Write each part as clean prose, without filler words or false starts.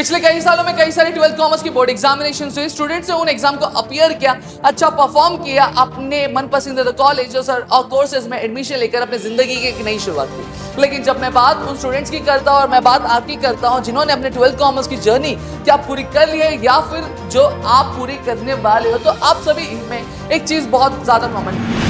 पिछले कई सालों में कई सारे 12th कॉमर्स की बोर्ड एग्जामिनेशन हुई, स्टूडेंट्स ने उन एग्जाम को अपीयर किया, अच्छा परफॉर्म किया, अपने मन पसंदीदा कॉलेजेस और कोर्सेज में एडमिशन लेकर अपनी जिंदगी की एक नई शुरुआत की। लेकिन जब मैं बात उन स्टूडेंट्स की करता हूं और मैं बात आपकी करता हूं जिन्होंने अपने 12th कॉमर्स की जर्नी क्या पूरी कर ली है या फिर जो आप पूरी करने वाले हो, तो आप सभी में एक चीज बहुत ज्यादा कॉमन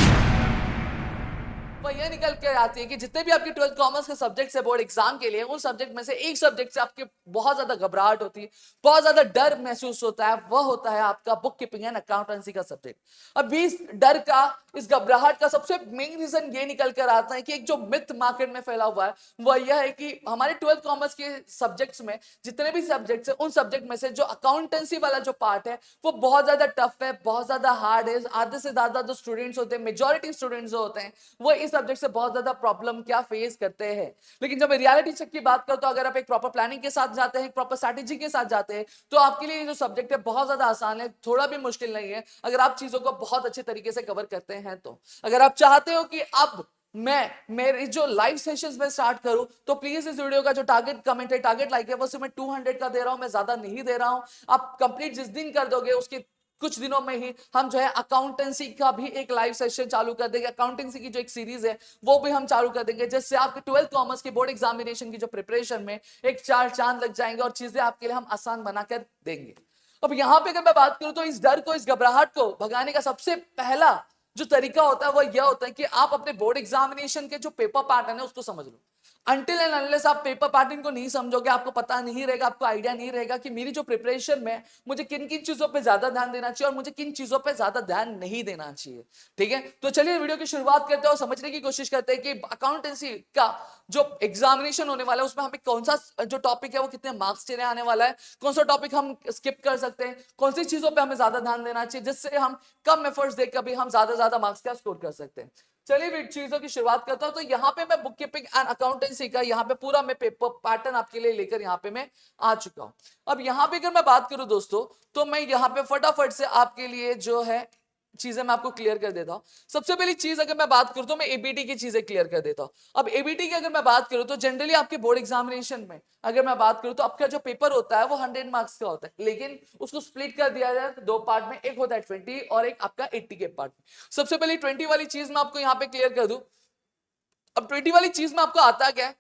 यह निकल कर आती है कि जितने भी आपके 12th कॉमर्स के सब्जेक्ट्स है बोर्ड एग्जाम के लिए, उन सब्जेक्ट में से एक सब्जेक्ट से आपके बहुत ज्यादा घबराहट होती है, बहुत ज्यादा डर महसूस होता है, वह होता है आपका बुक कीपिंग एंड अकाउंटेंसी का सब्जेक्ट। अब इस डर का, इस घबराहट का सबसे मेन रीजन ये निकल कर आता है कि एक जो मिथ मार्केट में फैला हुआ है वह यह है कि हमारे 12th कॉमर्स के सब्जेक्ट्स में जितने भी सब्जेक्ट्स है, उन सब्जेक्ट में से जो अकाउंटेंसी वाला जो पार्ट है वो बहुत ज्यादा टफ है, बहुत ज्यादा हार्ड है। आधे से ज्यादा जो स्टूडेंट्स होते हैं, मेजॉरिटी स्टूडेंट्स जो होते हैं, वो इस सब्जेक्ट से बहुत ज्यादा प्रॉब्लम क्या फेस करते हैं। लेकिन जब मैं रियलिटी चेक की बात करता हूं, अगर आप एक प्रॉपर प्लानिंग के साथ जाते हैं, प्रॉपर स्ट्रैटेजी के साथ जाते हैं, तो आपके लिए ये जो सब्जेक्ट है बहुत ज्यादा आसान है, थोड़ा भी मुश्किल नहीं है अगर आप चीजों को बहुत अच्छे तरीके से कवर करते हैं। तो अगर आप चाहते हो कि अब मैं मेरी जो लाइव सेशंस में स्टार्ट करूं, तो प्लीज इस वीडियो का जो टारगेट कमेंट है, टारगेट लाइक है, वो सिर्फ मैं 200 का दे रहा हूं, मैं ज्यादा नहीं दे रहा हूं। आप कंप्लीट जिस दिन कर दोगे उसके कुछ दिनों में ही हम जो है अकाउंटेंसी का भी एक लाइव सेशन चालू कर देंगे। अकाउंटेंसी की जो एक सीरीज है वो भी हम चालू कर देंगे, जिससे आपके 12th कॉमर्स की बोर्ड एग्जामिनेशन की जो प्रिपरेशन में एक चार चांद लग जाएंगे और चीजें आपके लिए हम आसान बनाकर देंगे। अब यहां पे अगर मैं बात करूं तो इस डर को, इस घबराहट को भगाने का सबसे पहला जो तरीका होता है वो यह होता है कि आप अपने बोर्ड एग्जामिनेशन के जो पेपर पैटर्न है उसको समझ लो। अनटिल एंड अनलेस आप पेपर पैटर्न को नहीं समझोगे, आपको पता नहीं रहेगा, आपको आइडिया नहीं रहेगा कि मेरी जो प्रिपरेशन में मुझे किन किन चीजों पे ज्यादा ध्यान देना चाहिए और मुझे किन चीजों पे ज्यादा ध्यान नहीं देना चाहिए। ठीक है, तो चलिए वीडियो की शुरुआत करते हैं और समझने की कोशिश करते हैं कि अकाउंटेंसी का जो एग्जामिनेशन होने वाला है उसमें हमें कौन सा जो टॉपिक है वो कितने मार्क्स देने आने वाला है, कौन सा टॉपिक हम स्किप कर सकते हैं, कौन सी चीजों पे हमें ज्यादा ध्यान देना चाहिए जिससे हम कम एफर्ट्स देकर भी हम ज्यादा मार्क्स का स्कोर कर सकते हैं। चलिए चीजों की शुरुआत करता हूं। तो यहाँ पे मैं बुक कीपिंग एंड अकाउंटेंसी का यहाँ पे पूरा मैं पेपर पैटर्न आपके लिए लेकर यहाँ पे मैं आ चुका हूं। अब यहाँ पे अगर मैं बात करूं दोस्तों, तो मैं यहाँ पे फटाफट से आपके लिए जो है चीजें मैं आपको क्लियर कर देता हूं। सबसे पहली चीज अगर मैं बात करूं तो मैं एबीटी की चीजें क्लियर कर देता हूं। अब एबीटी की अगर मैं बात करूं तो जनरली आपके बोर्ड एग्जामिनेशन में अगर मैं बात करूं तो आपका जो पेपर होता है वो 100 मार्क्स का होता है, लेकिन उसको स्प्लिट कर दिया जाए दो पार्ट में, एक होता है 20 और एक आपका 80 के पार्ट में। सबसे पहले 20 वाली चीज मैं आपको यहाँ पे क्लियर कर दूं। अब 20 वाली चीज में आपको आता क्या है,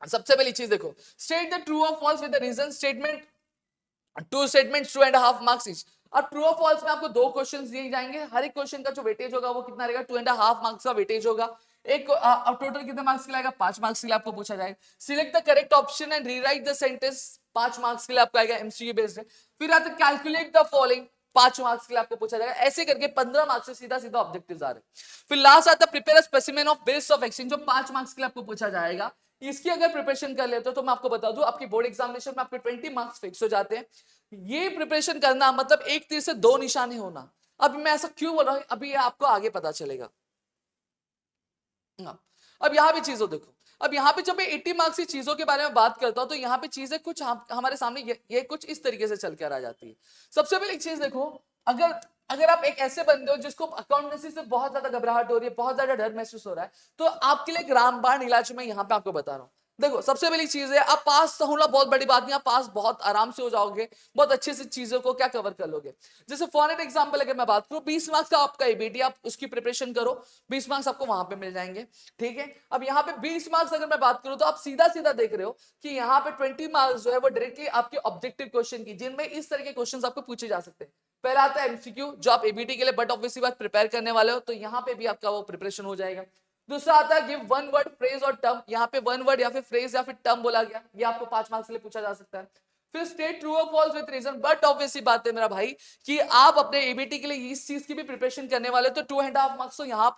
सबसे पहली चीज देखो, स्टेट द ट्रू और false with the reason statement, two statement 2.5 marks each. अब ट्रू और फॉल्स में आपको दो क्वेश्चंस दिए जाएंगे, हर एक क्वेश्चन का जो वेटेज होगा वो कितना रहेगा, 2.5 मार्क्स का वेटेज होगा। एक टोटल कितने मार्क्स के लिए आएगा, 5 मार्क्स के लिए आपको पूछा जाएगा। Select the correct option and rewrite the sentence, 5 marks के लिए आपको आएगा, एमसीक्यू बेस्ड है। फिर आता है कैलकुलेट द फॉलोइंग, 5 मार्क्स के लिए आपको पूछा जाएगा। ऐसे करके 15 मार्क्स से सीधा सीधा ऑब्जेक्टिव्स आ रहे हैं। फिर लास्ट आता है prepare a specimen of bills of exchange, जो 5 मार्क्स के लिए आपको पूछा जाएगा। इसकी अगर प्रिपरेशन कर लेते हो तो मैं आपको बता दूं आपकी बोर्ड एग्जामिनेशन में आपके 20 मार्क्स फिक्स हो जाते हैं। ये प्रिपरेशन करना मतलब एक तीर से दो निशाने होना। अब मैं ऐसा क्यों बोल रहा हूं, अभी ये आपको आगे पता चलेगा। अब यहां भी चीजों देखो, अब यहां पे जब मैं 80 मार्क्स की चीजों के बारे में बात करता हूं तो यहां पे चीजें कुछ हमारे सामने ये कुछ इस तरीके से चल कर आ जाती है। सबसे पहले एक चीज देखो, अगर अगर आप एक ऐसे बंदे हो जिसको अकाउंटेंसी से बहुत ज्यादा घबराहट हो रही है, बहुत ज्यादा डर महसूस हो रहा है, तो आपके लिए एक रामबाण इलाज मैं यहां पे आपको बता रहा हूं। देखो सबसे पहली चीज है, आप पास होना बहुत बड़ी बात नहीं, आप पास बहुत आराम से हो जाओगे, बहुत अच्छे से चीजों को क्या कवर कर लोगे। जैसे फॉर एन एग्जांपल अगर मैं बात करूं, 20 मार्क्स का आपका एबीटी, आप उसकी प्रिपरेशन करो, 20 मार्क्स आपको वहां पे मिल जाएंगे। ठीक है, अब यहाँ पे 20 मार्क्स अगर मैं बात करूं तो आप सीधा सीधा देख रहे हो कि यहाँ पे 20 मार्क्स जो है वो डायरेक्टली आपके ऑब्जेक्टिव क्वेश्चन की, जिनमें इस तरह के क्वेश्चन आपको पूछे जा सकते हैं। पहला आता है एमसीक्यू, जो आप एबीटी के लिए बट ऑब्वियसली बात प्रिपेयर करने वाले हो, तो यहाँ पे भी आपका वो प्रिपरेशन हो जाएगा। दूसरा आता है गिव वन वर्ड फ्रेज और टर्म, यहाँ पे वन वर्ड या फिर फ्रेज या फिर टर्म बोला गया, ये आपको 5 मार्क्स के लिए पूछा जा सकता है। फिर स्टेट ट्रू और false with reason, but obviously बात है मेरा भाई कि आप अपने एबीटी के लिए इस चीज की भी प्रिपरेशन करने वाले, तो 2.5 मार्क्स तो यहाँ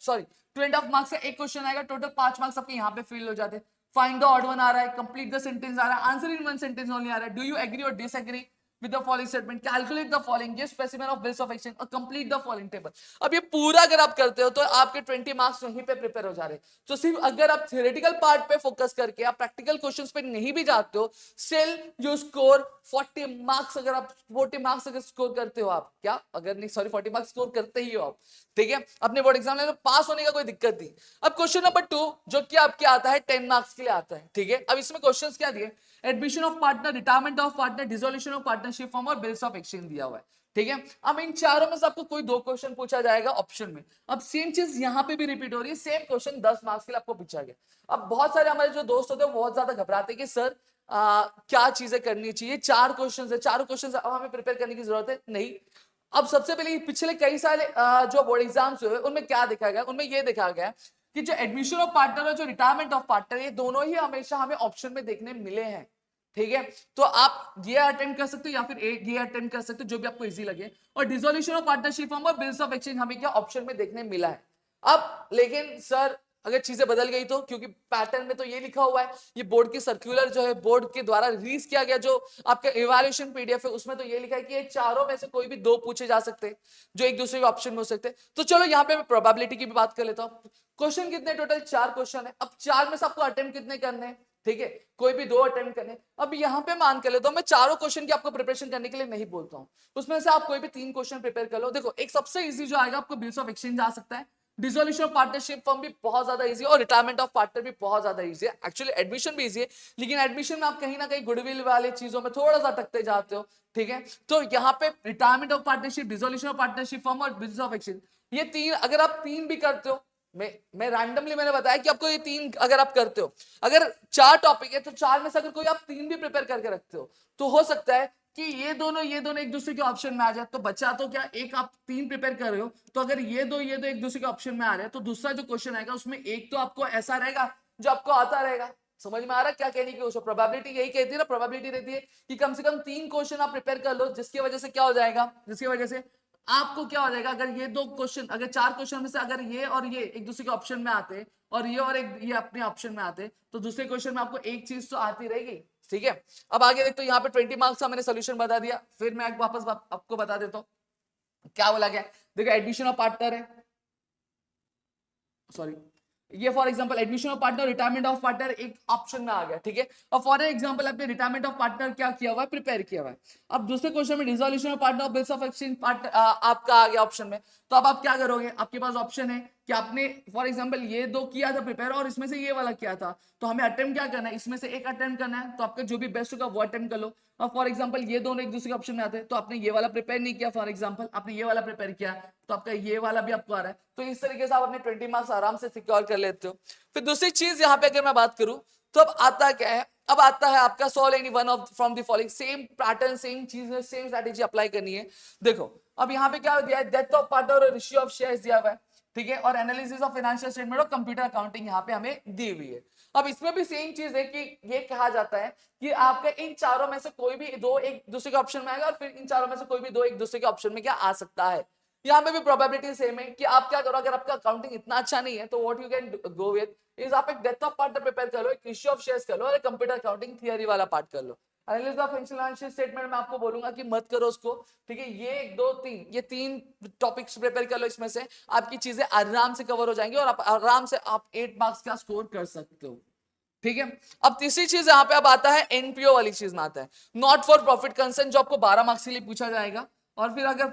सॉरी 2.5 मार्क्स का एक क्वेश्चन आएगा, टोटल 5 मार्क्स आपके यहाँ पे फिल हो जाते हैं। फाइंड द ऑड वन आ रहा है, कंप्लीट द सेंटेंस आ रहा है, answer in one sentence only आ रहा है, डू यू एग्री और disagree with the following statement, calculate the following, give specimen of bills of exchange और complete the following table। अब ये पूरा अगर आप करते हो तो आपके 20 मार्क्स वहीं पे प्रिपेयर हो जा रहे हैं। तो सिर्फ अगर आप थ्योरेटिकल पार्ट पे फोकस करके आप प्रैक्टिकल क्वेश्चंस पे नहीं भी जाते हो, स्टिल यू स्कोर 40 मार्क्स। अगर आप 40 मार्क्स अगर स्कोर करते हो, आप क्या अगर नहीं सॉरी 40 मार्क्स स्कोर करते ही हो आप, ठीक है, अपने बोर्ड एग्जाम में पास होने का कोई दिक्कत नहीं। अब क्वेश्चन नंबर 2 जो कि आपके आता है 10 मार्क्स के लिए आता है। ठीक है, अब इसमें क्वेश्चंस क्या दिए, admission of partner, retirement of partner, dissolution of partnership form और बिल्स ऑफ एक्सचेंज दिया हुआ है। ठीक है, अब इन चारों में से आपको कोई दो क्वेश्चन पूछा जाएगा ऑप्शन में। अब सेम चीज यहां पे भी रिपीट हो रही है, सेम क्वेश्चन 10 मार्क्स के लिए आपको पूछा गया। अब बहुत सारे हमारे जो दोस्त होते हैं बहुत ज्यादा घबराते हैं कि सर क्या चीजें करनी चाहिए, 4 क्वेश्चन है, चारों क्वेश्चन अब हमें प्रिपेयर करने की जरूरत है नहीं। अब सबसे पहले पिछले कई सारे जो बोर्ड एग्जाम्स हुए उनमें क्या देखा गया, उनमें ये देखा गया कि जो एडमिशन ऑफ पार्टनर और जो रिटायरमेंट ऑफ पार्टनर, ये दोनों ही हमेशा हमें ऑप्शन में देखने मिले हैं। ठीक है, तो आप ये अटेम्प्ट कर सकते हो या फिर ये अटेम्प्ट कर सकते हो, जो भी आपको इजी लगे। और डिसोल्यूशन ऑफ पार्टनरशिप फॉर्म और बिल्स ऑफ एक्सचेंज हमें क्या ऑप्शन में देखने मिला है। अब लेकिन सर अगर चीजें बदल गई तो, क्योंकि पैटर्न में तो ये लिखा हुआ है, ये बोर्ड की सर्कुलर जो है बोर्ड के द्वारा रिलीज किया गया जो आपका इवैल्यूएशन पीडीएफ है, उसमें तो ये लिखा है कि ये चारों में से कोई भी दो पूछे जा सकते हैं जो एक दूसरे के ऑप्शन में हो सकते हैं। तो चलो यहाँ पे मैं प्रोबेबिलिटी की भी बात कर लेता हूँ। क्वेश्चन कितने, टोटल 4 क्वेश्चन है। अब 4 में से आपको अटेम्प्ट कितने करने हैं, ठीक है, कोई भी 2 अटेम्प्ट करने। अब यहाँ पे मान कर लेता हूँ मैं चारों क्वेश्चन की आपको प्रिपरेशन करने के लिए नहीं बोलता हूँ, उसमें से आप कोई भी 3 क्वेश्चन प्रिपेयर कर लो। देखो एक सबसे इजी जो आएगा आपको बिल्स ऑफ एक्सचेंज आ सकता है, डिसोल्यूशन ऑफ पार्टनरशिप फॉर्म भी बहुत ज्यादा इजी है, और रिटायरमेंट ऑफ पार्टनर भी बहुत ज्यादा इजी है। एक्चुअली एडमिशन भी इजी है, लेकिन एडमिशन में आप कहीं ना कहीं गुडविल वाले चीजों में थोड़ा सा अटकते जाते हो। ठीक है, तो यहाँ पे retirement of partnership, dissolution of partnership form और बिल्स ऑफ एक्सचेंज, ये 3 अगर आप 3 भी करते हो, मैं रैंडमली मैंने बताया कि आपको ये 3 अगर आप करते हो, अगर 4 टॉपिक है तो 4 में से अगर कोई आप 3 भी प्रिपेयर करके रखते हो तो हो सकता है कि ये दोनों एक दूसरे के ऑप्शन में आ जाए। तो बचा तो क्या, एक आप 3 प्रिपेयर कर रहे हो, तो अगर ये दो एक दूसरे के ऑप्शन में आ रहे हैं तो दूसरा जो क्वेश्चन आएगा उसमें एक तो आपको ऐसा रहेगा जो आपको आता रहेगा। समझ में आ रहा है क्या कहने की कोशिश? प्रोबेबिलिटी यही कहती है ना, प्रोबेबिलिटी रहती है कि कम से कम 3 क्वेश्चन आप प्रिपेयर कर लो, जिसकी वजह से क्या हो जाएगा, जिसकी वजह से आपको क्या हो जाएगा, अगर ये 2 क्वेश्चन, अगर 4 क्वेश्चन में से अगर ये और ये एक दूसरे के ऑप्शन में आते और ये और एक ये अपने ऑप्शन में आते, तो दूसरे क्वेश्चन में आपको एक चीज तो आती रहेगी। ठीक है, अब आगे देखो, यहाँ पे 20 मार्क्स का मैंने सोल्यूशन बता दिया, फिर मैं वापस आपको बता देता हूँ क्या बोला गया। देखो एडमिशन ऑफ पार्टनर है, सॉरी, ये for example admission of partner, retirement of partner एक ऑप्शन में आ गया। ठीक है, और फॉर एग्जांपल आपने रिटायरमेंट ऑफ पार्टनर क्या किया हुआ है, प्रिपेयर किया हुआ है। अब दूसरे क्वेश्चन में dissolution of partner, bills of exchange part आपका आ गया ऑप्शन में, तो अब आप क्या करोगे, आपके पास ऑप्शन है कि आपने फॉर एग्जांपल ये 2 किया था प्रिपेयर और इसमें से ये वाला किया था, तो हमें अटेम्प्ट क्या करना है, इसमें से एक अटेम्प्ट करना है, तो आपका जो भी बेस्ट होगा वो अटेम्प्ट कर लो। और फॉर एग्जांपल ये दोनों एक दूसरे के ऑप्शन में आते हैं, तो आपने ये वाला प्रिपेयर नहीं किया, फॉर एग्जांपल आपने ये वाला प्रिपेयर किया, तो आपका ये वाला भी आपको आ रहा है। तो इस तरीके से आप अपने 20 मार्क्स आराम से सिक्योर कर लेते हो। फिर दूसरी चीज यहाँ पे अगर मैं बात करूं तो अब आता क्या है, अब आता है आपका solve any one of from the following, same pattern, same चीज, सेम स्ट्रेटेजी अप्लाई करनी है। देखो अब यहाँ पे क्या दिया है, डेथ ऑफ पार्टनर और रेशियो ऑफ शेयर्स दिया हुआ है। ठीक है, और एनालिसिस ऑफ फाइनेंशियल स्टेटमेंट और कंप्यूटर अकाउंटिंग यहाँ पे हमें दी हुई है। अब इसमें भी सेम चीज है कि ये कहा जाता है कि आपका इन चारों में से कोई भी 2 एक दूसरे के ऑप्शन में आएगा, और फिर इन चारों में से कोई भी 2 एक दूसरे के ऑप्शन में क्या आ सकता है। यहाँ पे भी प्रोबेबिलिटी सेम है कि आप क्या करो, अगर आपका अकाउंटिंग इतना अच्छा नहीं है तो what you can go with is आप एक डेथ ऑफ पार्टनर प्रिपेयर कर लो, एक इश्यू ऑफ शेयर्स कर लो, और एक कंप्यूटर अकाउंटिंग थियरी वाला पार्ट कर लो। एनालिसिस ऑफ फाइनेंशियल स्टेटमेंट में आपको बोलूंगा कि मत करो उसको। ठीक है, ये 1 2 3 ये 3 टॉपिक्स प्रिपेयर कर लो, इसमें से आपकी चीजें आराम से कवर हो जाएंगी और आप आराम से आप 8 मार्क्स का स्कोर कर सकते हो। ठीक है, अब तीसरी चीज यहाँ पे अब आता है एनपीओ वाली चीज में आता है, नॉट फॉर प्रॉफिट कंसर्न, जो आपको 12 मार्क्स के लिए पूछा जाएगा, और फिर अगर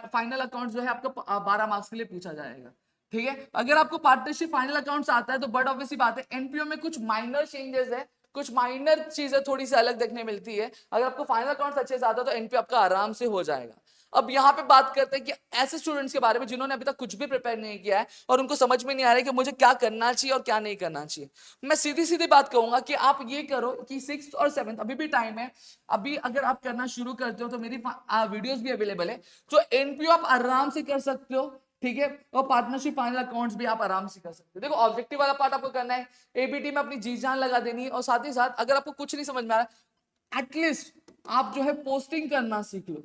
फाइनल अकाउंट जो है आपको 12 मार्क्स के लिए पूछा जाएगा। ठीक है, अगर आपको पार्टनरशिप फाइनल अकाउंट्स आता है तो बट ऑब्वियसली बात है एनपीओ में कुछ माइनर चेंजेस है, कुछ माइनर चीजें थोड़ी सी अलग देखने मिलती है। अगर आपको फाइनल अकाउंट्स अच्छे से आता है तो एनपीओ आपका आराम से हो जाएगा। अब यहाँ पे बात करते हैं कि ऐसे स्टूडेंट्स के बारे में जिन्होंने अभी तक कुछ भी प्रिपेयर नहीं किया है और उनको समझ में नहीं आ रहा है कि मुझे क्या करना चाहिए और क्या नहीं करना चाहिए। मैं सीधी सीधी बात कहूंगा कि आप ये करो कि 6th और 7th अभी भी टाइम है, अभी अगर आप करना शुरू करते हो तो मेरी वीडियोस भी अवेलेबल है, तो एनपीओ आप आराम से कर सकते हो। ठीक है, और पार्टनरशिप फाइनल अकाउंट्स भी आप आराम से कर सकते हो। देखो ऑब्जेक्टिव वाला पार्ट आपको करना है, एबीटी में अपनी जी जान लगा देनी है, और साथ ही साथ अगर आपको कुछ नहीं समझ में आ रहा एटलीस्ट आप जो है पोस्टिंग करना सीख लो।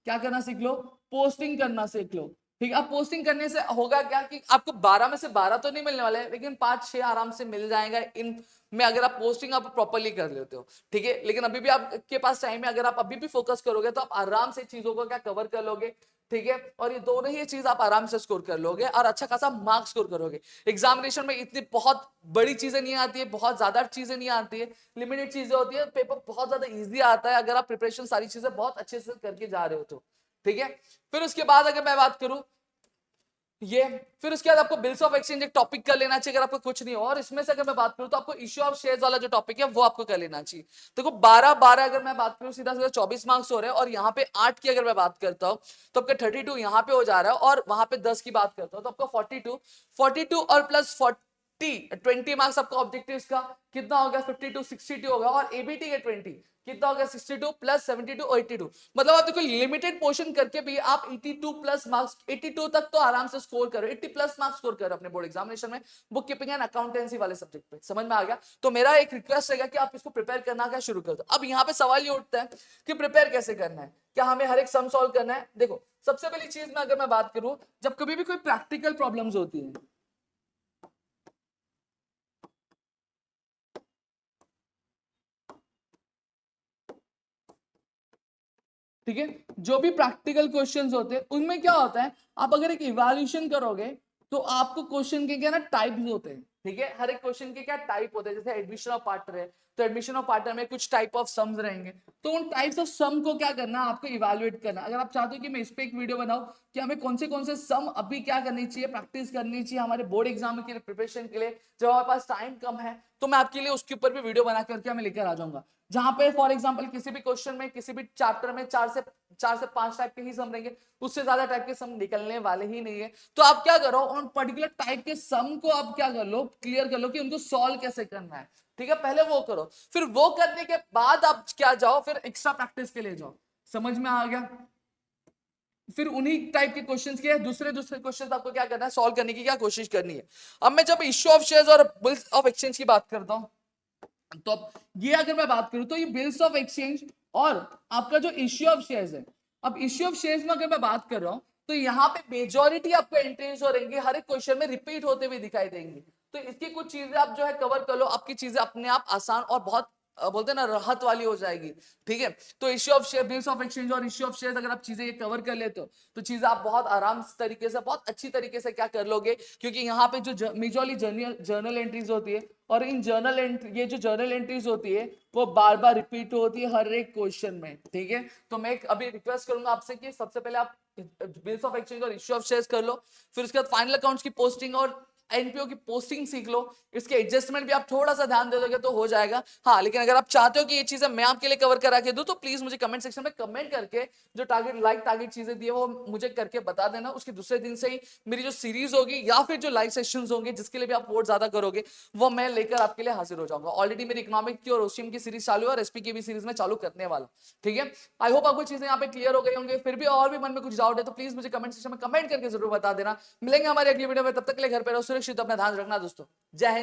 क्या करना सीख लो, पोस्टिंग करना सीख लो। ठीक है, अब पोस्टिंग करने से होगा क्या कि आपको 12 में से 12 तो नहीं मिलने वाले हैं, लेकिन 5-6 आराम से मिल जाएगा इन में, अगर आप पोस्टिंग आप प्रॉपर्ली कर लेते हो। ठीक है, लेकिन अभी भी आपके पास टाइम है, अगर आप अभी भी फोकस करोगे तो आप आराम से चीजों को क्या कवर कर लोगे। ठीक है, और ये दोनों ही चीज आप आराम से स्कोर कर लोगे और अच्छा खासा मार्क्स स्कोर करोगे। एग्जामिनेशन में इतनी बहुत बड़ी चीजें नहीं आती है, बहुत ज्यादा चीजें नहीं आती है, लिमिटेड चीजें होती है, पेपर बहुत ज्यादा इजी आता है अगर आप प्रिपरेशन सारी चीजें बहुत अच्छे से करके जा रहे हो तो। ठीक है, फिर उसके बाद अगर मैं बात करूं ये फिर उसके बाद आपको बिल्स ऑफ एक्सचेंज एक टॉपिक कर लेना चाहिए अगर आपको कुछ नहीं हो, और इसमें से अगर मैं बात करूं तो आपको इश्यू ऑफ शेयर्स वाला जो टॉपिक है वो आपको कर लेना चाहिए। देखो 12-12 अगर मैं बात करूं सीधा सीधा 24 मार्क्स हो रहे हैं, और यहाँ पे 8 की अगर मैं बात करता हूं तो आपका 32 यहाँ पे हो जा रहा है, और वहां पे 10 की बात करता हूं तो आपका 42 और प्लस 20 मार्क्स आपका ऑब्जेक्टिव का कितना हो गया 52 62 होगा, और एबीटी के 20 कितना हो गया 62 प्लस 72 और 82। मतलब आप देखो लिमिटेड पोर्शन करके भी आप 82 प्लस मार्क्स 82 तक तो आराम से स्कोर करो, 80 प्लस मार्क्स स्कोर करो अपने बोर्ड एग्जामिनेशन में बुक कीपिंग एंड अकाउंटेंसी वाले सब्जेक्ट पे। समझ में आ गया? तो मेरा एक रिक्वेस्ट रहेगा कि आप इसको प्रिपेयर करना क्या शुरू कर दो। अब यहाँ पे सवाल ये उठता है कि प्रिपेयर कैसे करना है, क्या हमें हर एक सम सॉल्व करना है? देखो सबसे पहली चीज में अगर मैं बात करूं, जब कभी भी कोई प्रैक्टिकल प्रॉब्लम्स होती है, ठीक है, जो भी प्रैक्टिकल क्वेश्चंस होते हैं उनमें क्या होता है, आप अगर एक इवैल्यूएशन करोगे तो आपको क्वेश्चन के क्या ना टाइप्स होते हैं, ठीक है, हर एक क्वेश्चन के क्या टाइप होते हैं। जैसे एडमिशन ऑफ पार्टनर है तो एडमिशन ऑफ पार्टनर में कुछ टाइप ऑफ सम्स रहेंगे, तो उन टाइप्स ऑफ सम को क्या करना है आपको इवैल्यूएट करना। अगर आप चाहते हो कि मैं इस पे एक वीडियो बनाऊं कि हमें कौन से सम अभी क्या करनी चाहिए, प्रैक्टिस करनी चाहिए हमारे बोर्ड एग्जाम के लिए प्रिपरेशन के लिए, जब हमारे पास टाइम कम है, तो मैं आपके लिए उसके ऊपर भी वीडियो बना करके मैं लेकर आ जाऊंगा, जहां पे फॉर एग्जांपल किसी भी क्वेश्चन में किसी भी चैप्टर में 4 से 5 टाइप के ही सम रहेंगे, उससे ज्यादा टाइप के सम निकलने वाले ही नहीं है। तो आप क्या करो, उन पर्टिकुलर टाइप के सम को आप क्या कर लो, क्लियर कर लो कि उनको सॉल्व कैसे करना है, ठीक है, पहले वो करो, फिर वो करने के बाद आप क्या जाओ, फिर एक्स्ट्रा प्रैक्टिस के लिए जाओ। समझ में आ गया? फिर उन्हीं टाइप के क्वेश्चंस के दूसरे क्वेश्चंस आपको क्या करना है, सॉल्व करने की क्या कोशिश करनी है। अब मैं जब इश्यू ऑफ शेयर्स और बिल्स ऑफ एक्सचेंज की बात करता हूं, तो अब ये अगर मैं बात करूं तो ये बिल्स ऑफ एक्सचेंज और आपका जो इश्यू ऑफ शेयर्स है, अब इश्यू ऑफ शेयर्स में अगर मैं बात कर रहा हूं तो यहाँ पे मेजोरिटी आपको एंट्रीज हो रहेंगी, हर एक क्वेश्चन में रिपीट होते हुए दिखाई देंगी, तो इसकी कुछ चीजें आप जो है कवर कर लो, आपकी चीजें अपने आप आसान और बहुत बोलते हैं ना राहत वाली हो जाएगी, ठीक है। तो issue of share, bills of exchange और इश्यू ऑफ शेयर्स अगर आप चीजें ये कवर कर लेते हो तो चीजें आप बहुत आराम तरीके से बहुत अच्छी तरीके से क्या कर लोगे, क्योंकि यहाँ पे जो मेजरली जर्नल एंट्रीज होती है, और इन जर्नल एंट्री, ये जो जर्नल एंट्रीज होती है वो बार बार रिपीट होती है हर एक क्वेश्चन में, ठीक है। तो मैं अभी रिक्वेस्ट करूंगा आपसे कि सबसे पहले आप बिल्स ऑफ एक्सचेंज और इश्यू ऑफ शेयर्स कर लो, फिर उसके बाद फाइनल अकाउंट्स की पोस्टिंग और एनपीओ की पोस्टिंग सीख लो, इसके एडजस्टमेंट भी आप थोड़ा सा ध्यान दे दोगे तो हो जाएगा। हाँ, लेकिन अगर आप चाहते हो कि ये चीजें मैं आपके लिए कवर करा के दूं तो प्लीज मुझे कमेंट सेक्शन में कमेंट करके जो टारगेट चीजें दी है वो मुझे करके बता देना। उसके दूसरे दिन से ही मेरी जो सीरीज होगी या फिर जो लाइव सेशंस होंगे जिसके लिए भी आप वोट ज्यादा करोगे वो मैं लेकर आपके लिए हाजिर हो जाऊंगा। ऑलरेडी मेरी इकोनॉमिक की और ओशियम की सीरीज चालू है और एसपी की भी सीरीज में चालू करने वाला, ठीक है। आई होप आपको चीजें यहाँ पे क्लियर हो गई होंगे, फिर भी और भी मन में कुछ डाउट है तो प्लीज मुझे कमेंट सेक्शन में कमेंट करके जरूर बता देना। मिलेंगे हमारे अगली वीडियो में, तब तक के लिए घर पे रहो सुरक्षित, अपना ध्यान रखना दोस्तों। जय हिंद।